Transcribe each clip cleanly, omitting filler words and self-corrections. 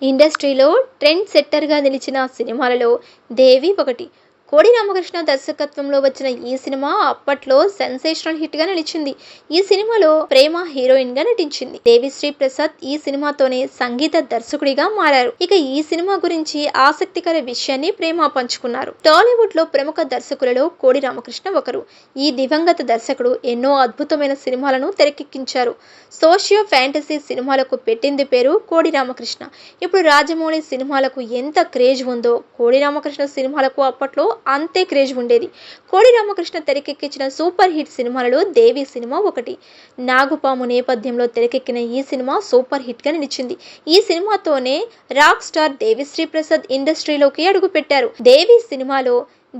ఇండస్ట్రీలో ట్రెండ్ సెట్టర్గా నిలిచిన సినిమాలలో దేవి ఒకటి. కోడి రామకృష్ణ దర్శకత్వంలో వచ్చిన ఈ సినిమా అప్పట్లో సెన్సేషనల్ హిట్ గా నిలిచింది. ఈ సినిమాలో ప్రేమ హీరోయిన్ గా నటించింది. దేవిశ్రీ ప్రసాద్ ఈ సినిమాతోనే సంగీత దర్శకుడిగా మారారు. ఇక ఈ సినిమా గురించి ఆసక్తికర విషయాన్ని ప్రేమ పంచుకున్నారు. టాలీవుడ్ లో ప్రముఖ దర్శకులలో కోడి రామకృష్ణ ఒకరు. ఈ దివంగత దర్శకుడు ఎన్నో అద్భుతమైన సినిమాలను తెరకెక్కించారు. సోషియో ఫ్యాంటసీ సినిమాలకు పెట్టింది పేరు కోడి రామకృష్ణ. ఇప్పుడు రాజమౌళి సినిమాలకు ఎంత క్రేజ్ ఉందో కోడి రామకృష్ణ సినిమాలకు అప్పట్లో అంతే క్రేజ్ ఉండేది. కోడి రామకృష్ణ తెరకెక్కించిన సూపర్ హిట్ సినిమాలలో దేవి సినిమా ఒకటి. నాగుపాము నేపథ్యంలో తెరకెక్కిన ఈ సినిమా సూపర్ హిట్ గా నిలిచింది. ఈ సినిమాతోనే రాక్ స్టార్ దేవిశ్రీ ప్రసాద్ ఇండస్ట్రీలోకి అడుగుపెట్టారు. దేవి సినిమాలో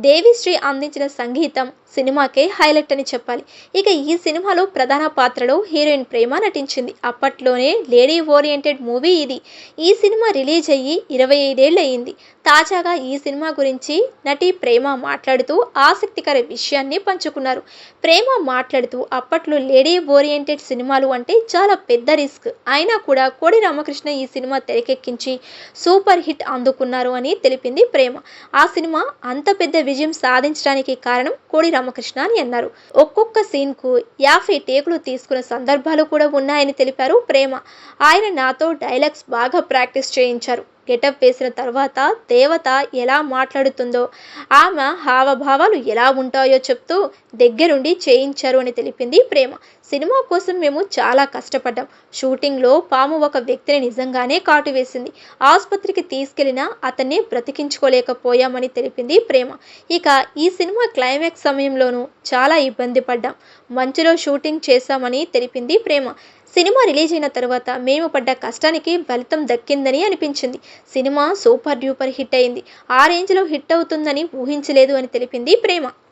దేవిశ్రీ అందించిన సంగీతం సినిమాకే హైలైట్ అని చెప్పాలి. ఇక ఈ సినిమాలో ప్రధాన పాత్రలో హీరోయిన్ ప్రేమ నటించింది. అప్పట్లోనే లేడీ ఓరియంటెడ్ మూవీ ఇది. ఈ సినిమా రిలీజ్ అయ్యి 25 ఏళ్ళు అయింది. తాజాగా ఈ సినిమా గురించి నటి ప్రేమ మాట్లాడుతూ ఆసక్తికర విషయాన్ని పంచుకున్నారు. ప్రేమ మాట్లాడుతూ అప్పట్లో లేడీ ఓరియంటెడ్ సినిమాలు అంటే చాలా పెద్ద రిస్క్ అయినా కూడా కోడి రామకృష్ణ ఈ సినిమా తెరకెక్కించి సూపర్ హిట్ అందుకున్నారు అని తెలిపింది ప్రేమ. ఆ సినిమా అంత పెద్ద విజయం సాధించడానికి కారణం కోడి రామకృష్ణ అని అన్నారు. ఒక్కొక్క సీన్ కు 50 టేకులు తీసుకున్న సందర్భాలు కూడా ఉన్నాయని తెలిపారు ప్రేమ. ఆయన నాతో డైలాగ్స్ బాగా ప్రాక్టీస్ చేయించారు. గెటప్ వేసిన తర్వాత దేవత ఎలా మాట్లాడుతుందో, ఆమె హావభావాలు ఎలా ఉంటాయో చెప్తూ దగ్గరుండి చేయించారు అని తెలిపింది ప్రేమ. సినిమా కోసం మేము చాలా కష్టపడ్డాం. షూటింగ్లో పాము ఒక వ్యక్తిని నిజంగానే కాటు వేసింది. ఆసుపత్రికి తీసుకెళ్లినా అతన్ని బ్రతికించుకోలేకపోయామని తెలిపింది ప్రేమ. ఇక ఈ సినిమా క్లైమాక్స్ సమయంలోనూ చాలా ఇబ్బంది పడ్డాం. మంచులో షూటింగ్ చేశామని తెలిపింది ప్రేమ. సినిమా రిలీజ్ అయిన తర్వాత మేము పడ్డ కష్టానికి ఫలితం దక్కిందని అనిపించింది. సినిమా సూపర్ డ్యూపర్ హిట్ అయింది. ఆ రేంజ్లో హిట్ అవుతుందని ఊహించలేదు అని తెలిపింది ప్రేమ.